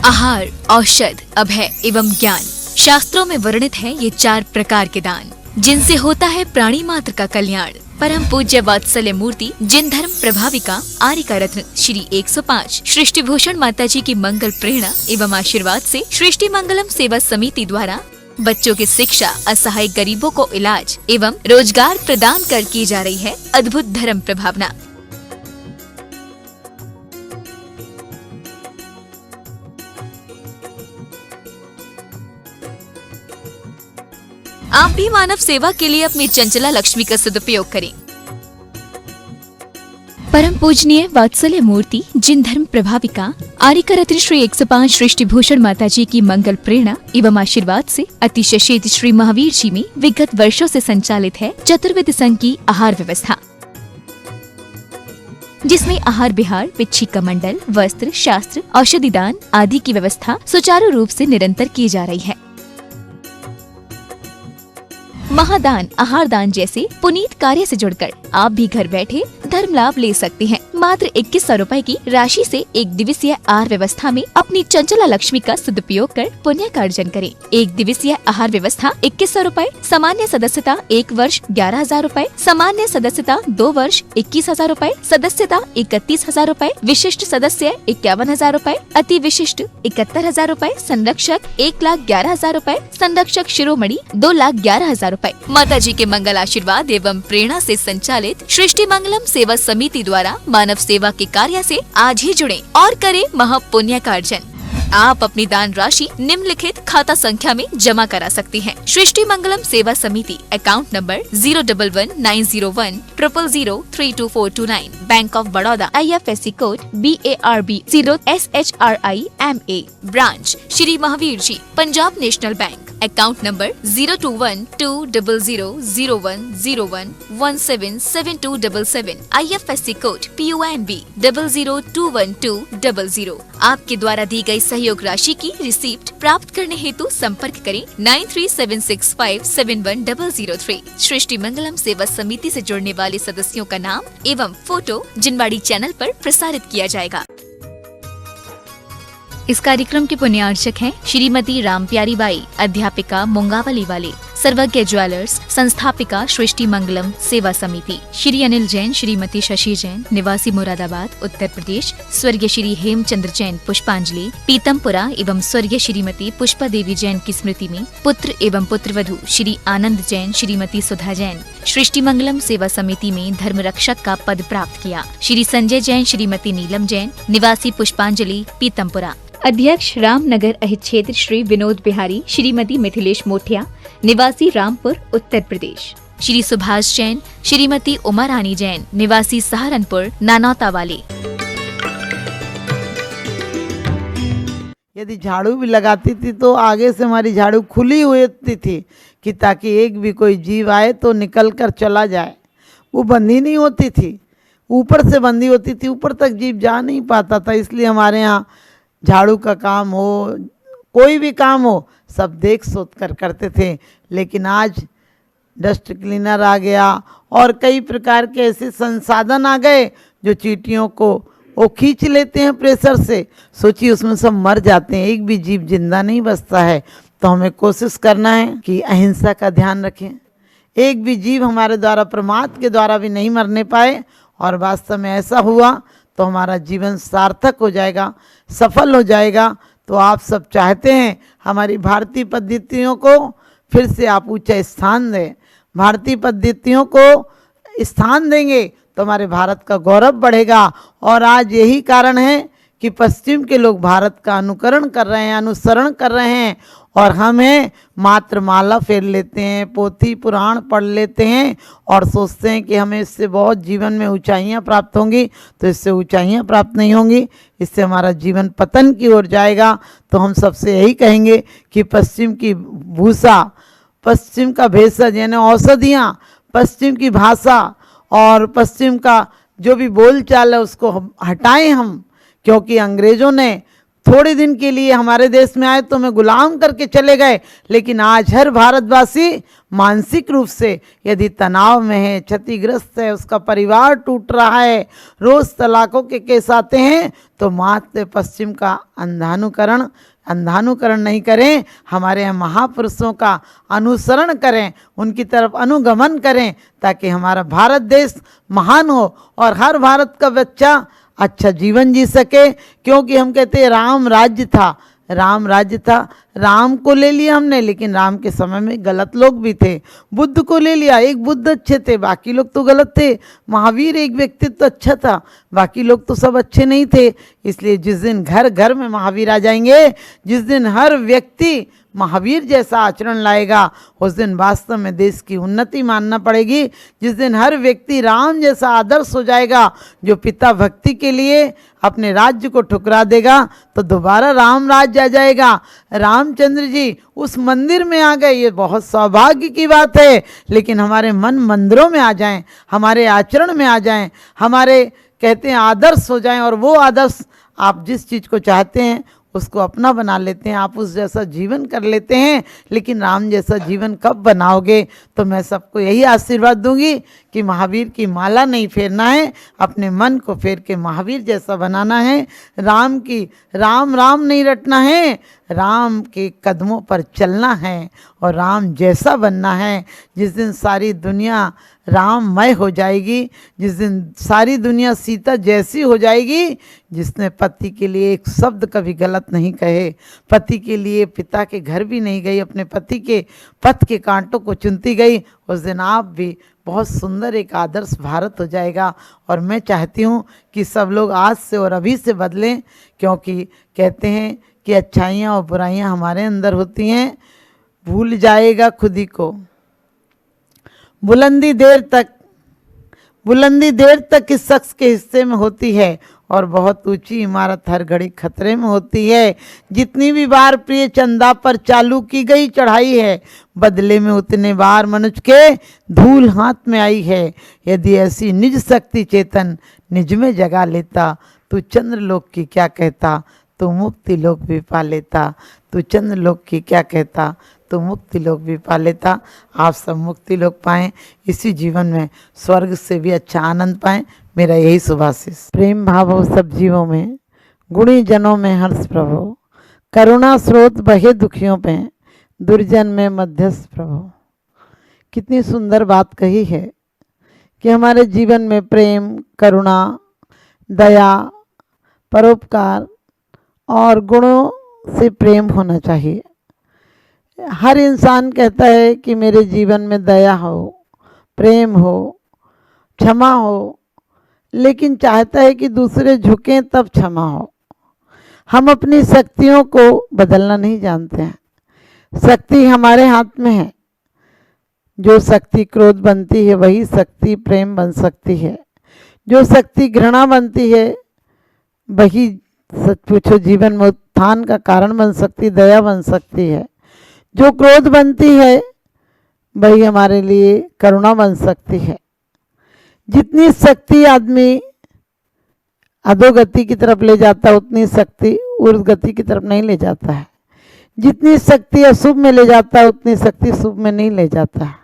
आहार, औषध, अभय एवं ज्ञान। शास्त्रों में वर्णित है ये 4 प्रकार के दान, जिनसे होता है प्राणी मात्र का कल्याण। परम पूज्य वात्सल्य मूर्ति जिन धर्म प्रभाविका आर्यका रत्न श्री 105 सृष्टि भूषण माता जी की मंगल प्रेरणा एवं आशीर्वाद से सृष्टि मंगलम सेवा समिति द्वारा बच्चों की शिक्षा, असहाय गरीबों को इलाज एवं रोजगार प्रदान कर की जा रही है अद्भुत धर्म प्रभावना। आप भी मानव सेवा के लिए अपनी चंचला लक्ष्मी का सदुपयोग करें। परम पूजनीय वात्सल्य मूर्ति जिन धर्म प्रभाविका आर्यका रत्न श्री 105 सृष्टि भूषण माता जी की मंगल प्रेरणा एवं आशीर्वाद से अतिशय शीत श्री महावीर जी में विगत वर्षों से संचालित है चतुर्विध संघ की आहार व्यवस्था, जिसमें आहार विहार, पिच्छी का मंडल, वस्त्र, शास्त्र, औषधि दान आदि की व्यवस्था सुचारू रूप से निरंतर की जा रही है। महादान, आहार दान जैसे पुनीत कार्य से जुड़कर आप भी घर बैठे धर्म लाभ ले सकते हैं। मात्र 2100 रुपए की राशि से 1 दिवसीय आहार व्यवस्था में अपनी चंचला लक्ष्मी का सदुपयोग कर पुण्य का अर्जन करें। 1 दिवसीय आहार व्यवस्था 2100 रुपए, सामान्य सदस्यता 1 वर्ष 11,000 रुपए, सामान्य सदस्यता 2 वर्ष 21,000 रुपए, सदस्यता 31,000 रुपए, विशिष्ट सदस्य 51,000 रुपए, अति विशिष्ट 71,000 रुपए, संरक्षक 1,11,000 रुपए, संरक्षक शिरोमणि 2,11,000 रुपए। माता जी के मंगल आशीर्वाद एवं प्रेरणा से संचालित सृष्टि मंगलम सेवा समिति द्वारा मानव सेवा के कार्य से आज ही जुड़े और करें महापुण्य का अर्जन। आप अपनी दान राशि निम्नलिखित खाता संख्या में जमा करा सकते हैं। सृष्टि Mangalam Seva Samiti, account number 0119010003249, bank of Baroda, IFSC code BARB 0SHRIMA, branch Shri Mahavir ji, Punjab national bank, account number 02120000101177277, IFSC code PONB 0021200। आपके द्वारा दी गई सहयोग राशि की रिसीप्ट प्राप्त करने हेतु संपर्क करें 9376571003। सृष्टि मंगलम सेवा समिति से जुड़ने वाले सदस्यों का नाम एवं फोटो जिनवाड़ी चैनल पर प्रसारित किया जाएगा। इस कार्यक्रम के पुण्यार्चक हैं श्रीमती रामप्यारी बाई, अध्यापिका मुंगावली वाले, सर्वज्ञ ज्वेलर्स, संस्थापिका सृष्टि मंगलम सेवा समिति, श्री अनिल जैन, श्रीमती शशि जैन, निवासी मुरादाबाद उत्तर प्रदेश, स्वर्गीय श्री हेमचंद्र जैन पुष्पांजलि पीतमपुरा एवं स्वर्गीय श्रीमती पुष्पा देवी जैन की स्मृति में पुत्र एवं पुत्रवधू श्री आनंद जैन, श्रीमती सुधा जैन सृष्टि मंगलम सेवा समिति में धर्म रक्षक का पद प्राप्त किया। श्री संजय जैन, श्रीमती नीलम जैन, निवासी पुष्पांजलि पीतमपुरा। अध्यक्ष रामनगर अहित क्षेत्र श्री विनोद बिहारी, श्रीमती मिथिलेश मोठिया, निवासी रामपुर उत्तर प्रदेश। श्री सुभाष जैन, श्रीमती उमा रानी जैन, निवासी सहारनपुर नानौता वाले। यदि झाड़ू भी लगाती थी तो आगे से हमारी झाड़ू खुली हुई थी कि ताकि एक भी कोई जीव आए तो निकल कर चला जाए। वो बंधी नहीं होती थी, ऊपर से बंधी होती थी, ऊपर तक जीव जा नहीं पाता था। इसलिए हमारे यहाँ झाड़ू का काम हो, कोई भी काम हो, सब देख सोच कर करते थे। लेकिन आज डस्ट क्लीनर आ गया और कई प्रकार के ऐसे संसाधन आ गए जो चींटियों को वो खींच लेते हैं प्रेशर से। सोचिए उसमें सब मर जाते हैं, एक भी जीव जिंदा नहीं बचता है। तो हमें कोशिश करना है कि अहिंसा का ध्यान रखें, एक भी जीव हमारे द्वारा प्रमाद के द्वारा भी नहीं मरने पाए। और वास्तव में ऐसा हुआ तो हमारा जीवन सार्थक हो जाएगा, सफल हो जाएगा। तो आप सब चाहते हैं हमारी भारतीय पद्धतियों को फिर से आप ऊंचा स्थान दें। भारतीय पद्धतियों को स्थान देंगे तो हमारे भारत का गौरव बढ़ेगा। और आज यही कारण है कि पश्चिम के लोग भारत का अनुकरण कर रहे हैं, अनुसरण कर रहे हैं, और हमें मात्र माला फेर लेते हैं, पोथी पुराण पढ़ लेते हैं और सोचते हैं कि हमें इससे बहुत जीवन में ऊंचाइयां प्राप्त होंगी। तो इससे ऊंचाइयां प्राप्त नहीं होंगी, इससे हमारा जीवन पतन की ओर जाएगा। तो हम सबसे यही कहेंगे कि पश्चिम की भूषा, पश्चिम का भेषज यानी औषधियाँ, पश्चिम की भाषा और पश्चिम का जो भी बोलचाल है उसको हटाएं हम। क्योंकि अंग्रेज़ों ने थोड़े दिन के लिए हमारे देश में आए तो हमें गुलाम करके चले गए, लेकिन आज हर भारतवासी मानसिक रूप से यदि तनाव में है, क्षतिग्रस्त है, उसका परिवार टूट रहा है, रोज तलाकों के केस आते हैं, तो मात्र पश्चिम का अंधानुकरण नहीं करें, हमारे यहाँ महापुरुषों का अनुसरण करें, उनकी तरफ अनुगमन करें, ताकि हमारा भारत देश महान हो और हर भारत का बच्चा अच्छा जीवन जी सके। क्योंकि हम कहते हैं राम राज्य था, राम को ले लिया हमने, लेकिन राम के समय में गलत लोग भी थे। बुद्ध को ले लिया, एक बुद्ध अच्छे थे, बाकी लोग तो गलत थे। महावीर एक व्यक्तित्व तो अच्छा था, बाकी लोग तो सब अच्छे नहीं थे। इसलिए जिस दिन घर घर में महावीर आ जाएंगे, जिस दिन हर व्यक्ति महावीर जैसा आचरण लाएगा, उस दिन वास्तव में देश की उन्नति मानना पड़ेगी। जिस दिन हर व्यक्ति राम जैसा आदर्श हो जाएगा, जो पिता भक्ति के लिए अपने राज्य को ठुकरा देगा, तो दोबारा राम राज्य आ जाएगा। रामचंद्र जी उस मंदिर में आ गए, ये बहुत सौभाग्य की बात है। लेकिन हमारे मन मंदिरों में आ जाएं, हमारे आचरण में आ जाएं, हमारे कहते हैं आदर्श हो जाएं, और वो आदर्श आप जिस चीज़ को चाहते हैं उसको अपना बना लेते हैं, आप उस जैसा जीवन कर लेते हैं। लेकिन राम जैसा जीवन कब बनाओगे? तो मैं सबको यही आशीर्वाद दूंगी कि महावीर की माला नहीं फेरना है, अपने मन को फेर के महावीर जैसा बनाना है। राम नहीं रटना है, राम के कदमों पर चलना है और राम जैसा बनना है। जिस दिन सारी दुनिया राममय हो जाएगी, जिस दिन सारी दुनिया सीता जैसी हो जाएगी, जिसने पति के लिए एक शब्द कभी गलत नहीं कहे, पति के लिए पिता के घर भी नहीं गई, अपने पति के पथ के कांटों को चुनती गई, उस दिन आप भी बहुत सुंदर एक आदर्श भारत हो जाएगा। और मैं चाहती हूँ कि सब लोग आज से और अभी से बदलें, क्योंकि कहते हैं कि अच्छाइयाँ और बुराइयाँ हमारे अंदर होती हैं। भूल जाएगा खुद ही को, बुलंदी देर तक इस शख्स के हिस्से में होती है, और बहुत ऊंची इमारत हर घड़ी खतरे में होती है। जितनी भी बार प्रिय चंदा पर चालू की गई चढ़ाई है, बदले में उतने बार मनुष्य के धूल हाथ में आई है। यदि ऐसी निज शक्ति चेतन निज में जगा लेता, तू चंद्रलोक की क्या कहता, तो मुक्ति लोक भी पा लेता। तू चंद्रलोक की क्या कहता, तो मुक्ति लोक भी पा लेता। आप सब मुक्ति लोक पाएं, इसी जीवन में स्वर्ग से भी अच्छा आनंद पाएं, मेरा यही शुभाशीष। प्रेम भाव हो सब जीवों में, गुणी जनों में हर्ष प्रभो, करुणा स्रोत बहे दुखियों पे, दुर्जन में मध्यस्थ प्रभो। कितनी सुंदर बात कही है कि हमारे जीवन में प्रेम, करुणा, दया, परोपकार और गुणों से प्रेम होना चाहिए। हर इंसान कहता है कि मेरे जीवन में दया हो, प्रेम हो, क्षमा हो, लेकिन चाहता है कि दूसरे झुकें तब क्षमा हो। हम अपनी शक्तियों को बदलना नहीं जानते हैं। शक्ति हमारे हाथ में है। जो शक्ति क्रोध बनती है वही शक्ति प्रेम बन सकती है। जो शक्ति घृणा बनती है वही सच पूछो जीवन में उत्थान का कारण बन सकती, दया बन सकती है। जो क्रोध बनती है वही हमारे लिए करुणा बन सकती है। जितनी शक्ति आदमी अधोगति की तरफ ले जाता है, उतनी शक्ति ऊर्ध्व गति की तरफ नहीं ले जाता है। जितनी शक्ति अशुभ में ले जाता है, उतनी शक्ति शुभ में नहीं ले जाता है।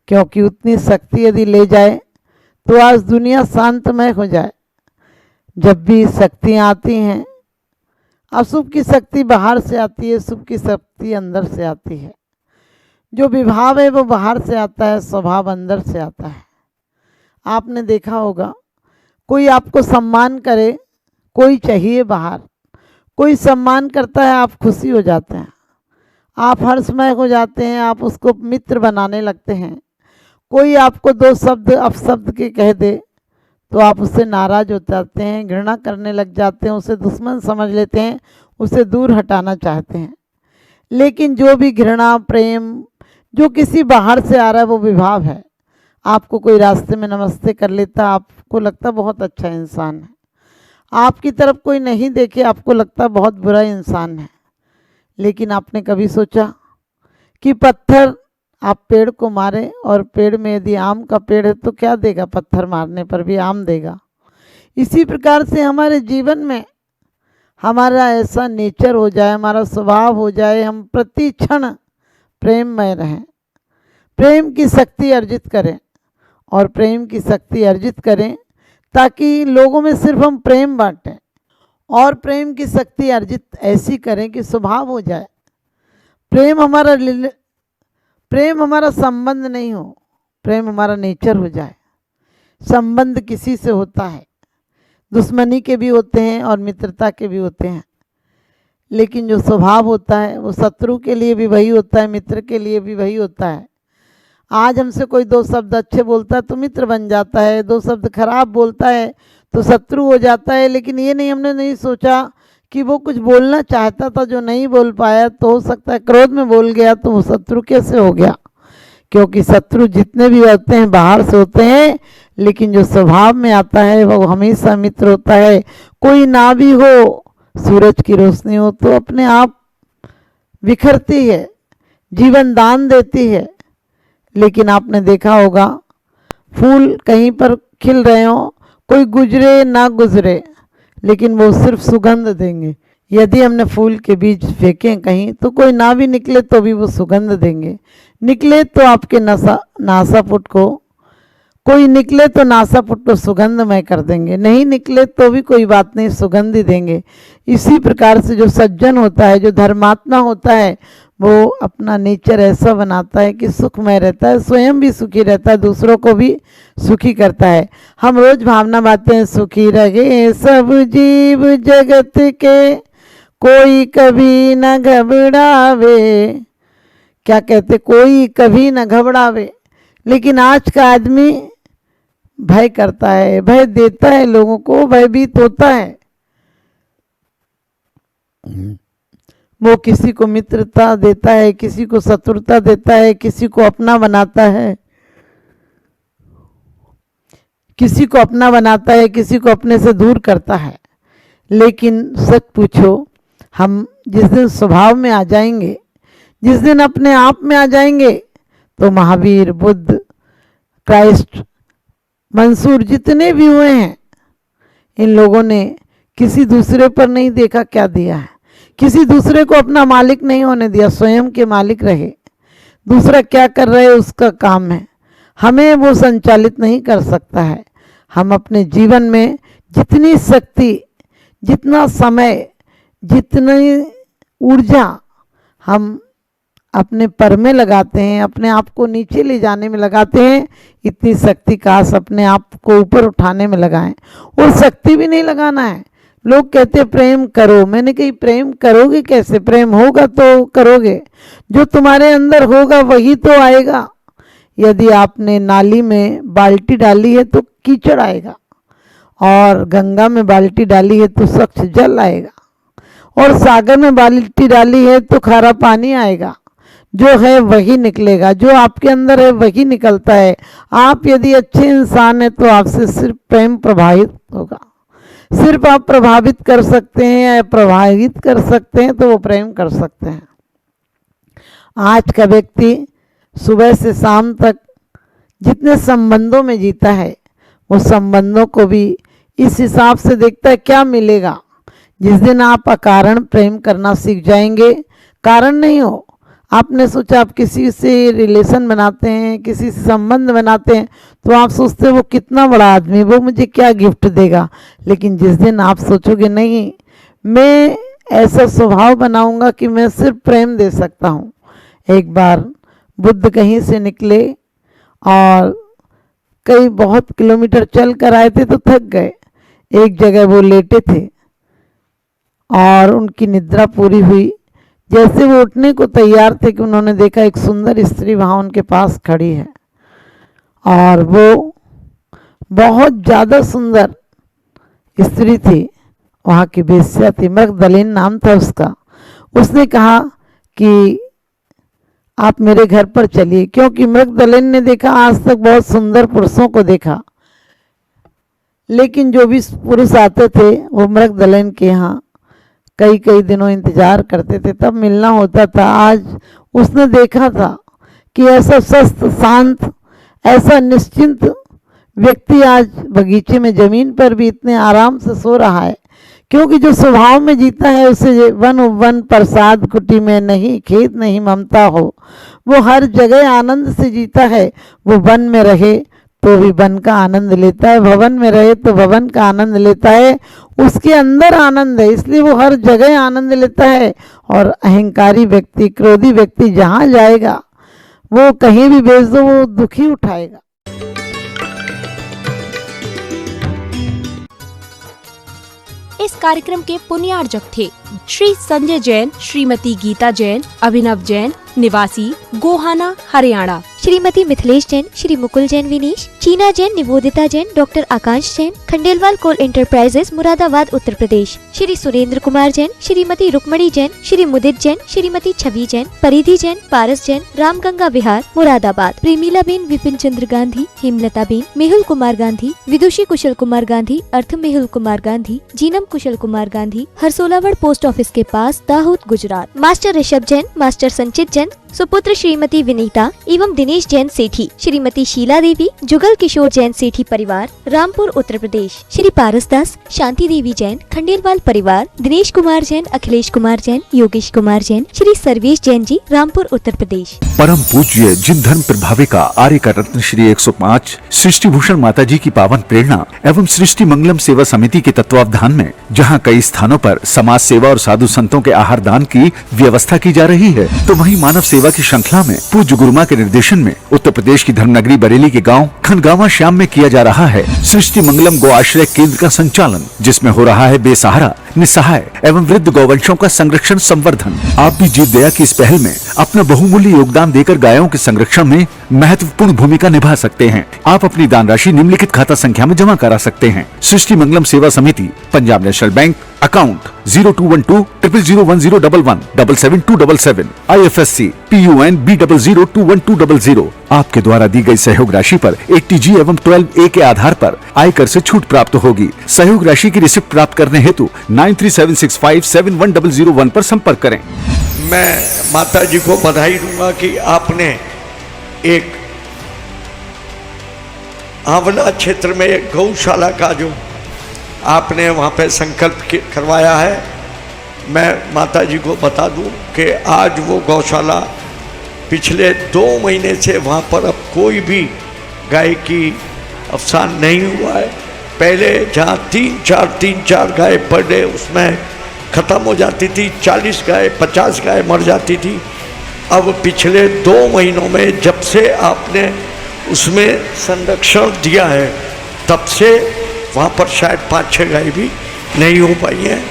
क्योंकि उतनी शक्ति यदि ले जाए तो आज दुनिया शांतमय हो जाए। जब भी शक्तियाँ आती हैं, अशुभ की शक्ति बाहर से आती है, शुभ की शक्ति अंदर से आती है। जो विभाव है वो बाहर से आता है, स्वभाव अंदर से आता है। आपने देखा होगा, कोई आपको सम्मान करे, कोई चाहिए बाहर, कोई सम्मान करता है, आप खुशी हो जाते हैं, आप हर्षमय हो जाते हैं, आप उसको मित्र बनाने लगते हैं। कोई आपको दो शब्द अपशब्द के कह दे तो आप उससे नाराज हो जाते हैं, घृणा करने लग जाते हैं, उसे दुश्मन समझ लेते हैं, उसे दूर हटाना चाहते हैं। लेकिन जो भी घृणा प्रेम जो किसी बाहर से आ रहा है वो विभाव है। आपको कोई रास्ते में नमस्ते कर लेता, आपको लगता बहुत अच्छा इंसान है। आपकी तरफ कोई नहीं देखे, आपको लगता बहुत बुरा इंसान है। लेकिन आपने कभी सोचा कि पत्थर आप पेड़ को मारे, और पेड़ में यदि आम का पेड़ है तो क्या देगा? पत्थर मारने पर भी आम देगा। इसी प्रकार से हमारे जीवन में हमारा ऐसा नेचर हो जाए, हमारा स्वभाव हो जाए, हम प्रति क्षण प्रेम में रहें, प्रेम की शक्ति अर्जित करें और प्रेम की शक्ति अर्जित करें ताकि लोगों में सिर्फ हम प्रेम बांटें और प्रेम की शक्ति अर्जित ऐसी करें कि स्वभाव हो जाए। प्रेम हमारा संबंध नहीं हो, प्रेम हमारा नेचर हो जाए। संबंध किसी से होता है, दुश्मनी के भी होते हैं और मित्रता के भी होते हैं, लेकिन जो स्वभाव होता है वो शत्रु के लिए भी वही होता है, मित्र के लिए भी वही होता है। आज हमसे कोई दो शब्द अच्छे बोलता है तो मित्र बन जाता है, दो शब्द खराब बोलता है तो शत्रु हो जाता है। लेकिन ये नहीं, हमने नहीं सोचा कि वो कुछ बोलना चाहता था जो नहीं बोल पाया, तो हो सकता है क्रोध में बोल गया तो वो शत्रु कैसे हो गया। क्योंकि शत्रु जितने भी होते हैं बाहर से होते हैं, लेकिन जो स्वभाव में आता है वो हमेशा मित्र होता है। कोई ना भी हो, सूरज की रोशनी हो तो अपने आप बिखरती है, जीवन दान देती है। लेकिन आपने देखा होगा फूल कहीं पर खिल रहे हो, कोई गुजरे ना गुजरे, लेकिन वो सिर्फ सुगंध देंगे। यदि हमने फूल के बीज फेंके कहीं तो कोई ना भी निकले तो भी वो सुगंध देंगे। निकले तो आपके नासापुट को, कोई निकले तो नासापुट को सुगंधमय कर देंगे, नहीं निकले तो भी कोई बात नहीं, सुगंध ही देंगे। इसी प्रकार से जो सज्जन होता है, जो धर्मात्मा होता है, वो अपना नेचर ऐसा बनाता है कि सुखमय रहता है, स्वयं भी सुखी रहता है, दूसरों को भी सुखी करता है। हम रोज भावना बातें हैं, सुखी रहे सब जीव जगत के, कोई कभी न घबरावे। क्या कहते, कोई कभी न घबरावे। लेकिन आज का आदमी भय करता है, भय देता है लोगों को, भयभीत होता है। वो किसी को मित्रता देता है, किसी को शत्रुता देता है, किसी को अपना बनाता है, किसी को अपना बनाता है, किसी को अपने से दूर करता है। लेकिन सच पूछो, हम जिस दिन स्वभाव में आ जाएंगे, जिस दिन अपने आप में आ जाएंगे, तो महावीर, बुद्ध, क्राइस्ट, मंसूर जितने भी हुए हैं, इन लोगों ने किसी दूसरे पर नहीं देखा क्या दिया है, किसी दूसरे को अपना मालिक नहीं होने दिया, स्वयं के मालिक रहे। दूसरा क्या कर रहे उसका काम है, हमें वो संचालित नहीं कर सकता है। हम अपने जीवन में जितनी शक्ति, जितना समय, जितनी ऊर्जा हम अपने पर में लगाते हैं, अपने आप को नीचे ले जाने में लगाते हैं, इतनी शक्ति काश अपने आप को ऊपर उठाने में लगाएं। और शक्ति भी नहीं लगाना है। लोग कहते प्रेम करो, मैंने कही प्रेम करोगे कैसे? प्रेम होगा तो करोगे, जो तुम्हारे अंदर होगा वही तो आएगा। यदि आपने नाली में बाल्टी डाली है तो कीचड़ आएगा, और गंगा में बाल्टी डाली है तो स्वच्छ जल आएगा, और सागर में बाल्टी डाली है तो खारा पानी आएगा। जो है वही निकलेगा, जो आपके अंदर है वही निकलता है। आप यदि अच्छे इंसान हैं तो आपसे सिर्फ प्रेम प्रभावित होगा। सिर्फ आप प्रभावित कर सकते हैं या प्रभावित कर सकते हैं तो वो प्रेम कर सकते हैं। आज का व्यक्ति सुबह से शाम तक जितने संबंधों में जीता है, वो संबंधों को भी इस हिसाब से देखता है क्या मिलेगा। जिस दिन आप अकारण प्रेम करना सीख जाएंगे, कारण नहीं हो, आपने सोचा आप किसी से रिलेशन बनाते हैं, किसी से संबंध बनाते हैं, तो आप सोचते वो कितना बड़ा आदमी, वो मुझे क्या गिफ्ट देगा। लेकिन जिस दिन आप सोचोगे नहीं, मैं ऐसा स्वभाव बनाऊंगा कि मैं सिर्फ प्रेम दे सकता हूँ। एक बार बुद्ध कहीं से निकले और कई बहुत किलोमीटर चल कर आए थे तो थक गए। एक जगह वो लेटे थे और उनकी निद्रा पूरी हुई। जैसे वो उठने को तैयार थे कि उन्होंने देखा एक सुंदर स्त्री वहाँ उनके पास खड़ी है, और वो बहुत ज़्यादा सुंदर स्त्री थी, वहाँ की वेश्या थी, मगदलीन नाम था उसका। उसने कहा कि आप मेरे घर पर चलिए, क्योंकि मगदलीन ने देखा आज तक बहुत सुंदर पुरुषों को देखा, लेकिन जो भी पुरुष आते थे वो मगदलीन के यहाँ कई कई दिनों इंतजार करते थे, तब मिलना होता था। आज उसने देखा था कि ऐसा स्वस्थ, शांत, ऐसा निश्चिंत व्यक्ति आज बगीचे में जमीन पर भी इतने आराम से सो रहा है, क्योंकि जो स्वभाव में जीता है उसे वन वन प्रसाद कुटी में नहीं, खेत नहीं ममता हो। वो हर जगह आनंद से जीता है। वो वन में रहे तो भी वन का आनंद लेता है, भवन में रहे तो भवन का आनंद लेता है। उसके अंदर आनंद है, इसलिए वो हर जगह आनंद लेता है। और अहंकारी व्यक्ति, क्रोधी व्यक्ति जहाँ जाएगा वो कहीं भी भेज दो वो दुखी उठाएगा। इस कार्यक्रम के पुण्यार्जक थे श्री संजय जैन, श्रीमती गीता जैन, अभिनव जैन, निवासी गोहाना, हरियाणा, श्रीमती मिथिलेश जैन, श्री मुकुल जैन विनीश, चीना जैन, निवोदिता जैन, डॉक्टर आकांश जैन, खंडेलवाल कोल इंटरप्राइजेस, मुरादाबाद, उत्तर प्रदेश, श्री सुरेंद्र कुमार जैन, श्रीमती रुक्मणी जैन, श्री मुदित जैन, श्रीमती छवि जैन, परिधि जैन, पारस जैन, रामगंगा विहार, मुरादाबाद, प्रेमीला बेन, विपिन चंद्र गांधी, हेमलता बेन, मेहुल कुमार गांधी, विदुषी कुशल कुमार गांधी, अर्थ मेहुल कुमार गांधी, जीनम कुशल कुमार गांधी, हरसोलावड़ पोस्ट ऑफिस के पास, दाहोद, गुजरात, मास्टर ऋषभ जैन, मास्टर संचित जैन, सुपुत्र श्रीमती विनीता एवं दिनेश जैन सेठी, श्रीमती शीला देवी, जुगल किशोर जैन सेठी परिवार, रामपुर, उत्तर प्रदेश, श्री पारस दास, शांति देवी जैन, खंडेलवाल परिवार, दिनेश कुमार जैन, अखिलेश कुमार जैन, योगेश कुमार जैन, श्री सर्वेश जैन जी, रामपुर, उत्तर प्रदेश। परम पूज्य जिन धर्म प्रभाविका आर्य का रत्न श्री 105 सृष्टि भूषण माता जी की पावन प्रेरणा एवं सृष्टि मंगलम सेवा समिति के तत्वावधान में जहां कई स्थानों पर समाज सेवा और साधु संतों के आहार दान की व्यवस्था की जा रही है, तो वहीं मानव सेवा की श्रृंखला में पूज्य गुरुमा के निर्देशन में उत्तर प्रदेश की धर्मनगरी बरेली के गांव खनगावा श्याम में किया जा रहा है सृष्टि मंगलम गो आश्रय केंद्र का संचालन, जिसमें हो रहा है बेसहारा, निस्सहाय एवं वृद्ध गौवंशों का संरक्षण संवर्धन। आप भी जीव दया की इस पहल में अपना बहुमूल्य योगदान देकर गायों के संरक्षण में महत्वपूर्ण भूमिका निभा सकते हैं। आप अपनी दान राशि निम्नलिखित खाता संख्या में जमा करा सकते हैं। सृष्टि मंगलम सेवा समिति, Punjab national bank, account 0212000111777277, IFSC PUN B00212000। आपके द्वारा दी गई सहयोग राशि पर 80G एवं 12A के आधार पर आयकर से छूट प्राप्त होगी। सहयोग राशि की रिसिप्ट प्राप्त करने हेतु 9376571001 पर संपर्क करें। मैं माता जी को बधाई दूंगा कि आपने एक आंवला क्षेत्र में एक गौशाला का जो आपने वहाँ पे संकल्प करवाया है, मैं माता जी को बता दूं कि आज वो गौशाला पिछले 2 महीने से वहाँ पर अब कोई भी गाय की अवसान नहीं हुआ है। पहले जहाँ 3-4 गाय पर डे उसमें ख़त्म हो जाती थी, 40 गाय 50 गाय मर जाती थी। अब पिछले 2 महीनों में जब से आपने उसमें संरक्षण दिया है तब से वहाँ पर शायद 5-6 गाय भी नहीं हो पाई हैं।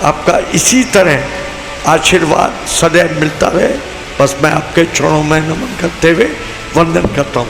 आपका इसी तरह आशीर्वाद सदैव मिलता रहे, बस मैं आपके चरणों में नमन करते हुए वंदन करता हूँ।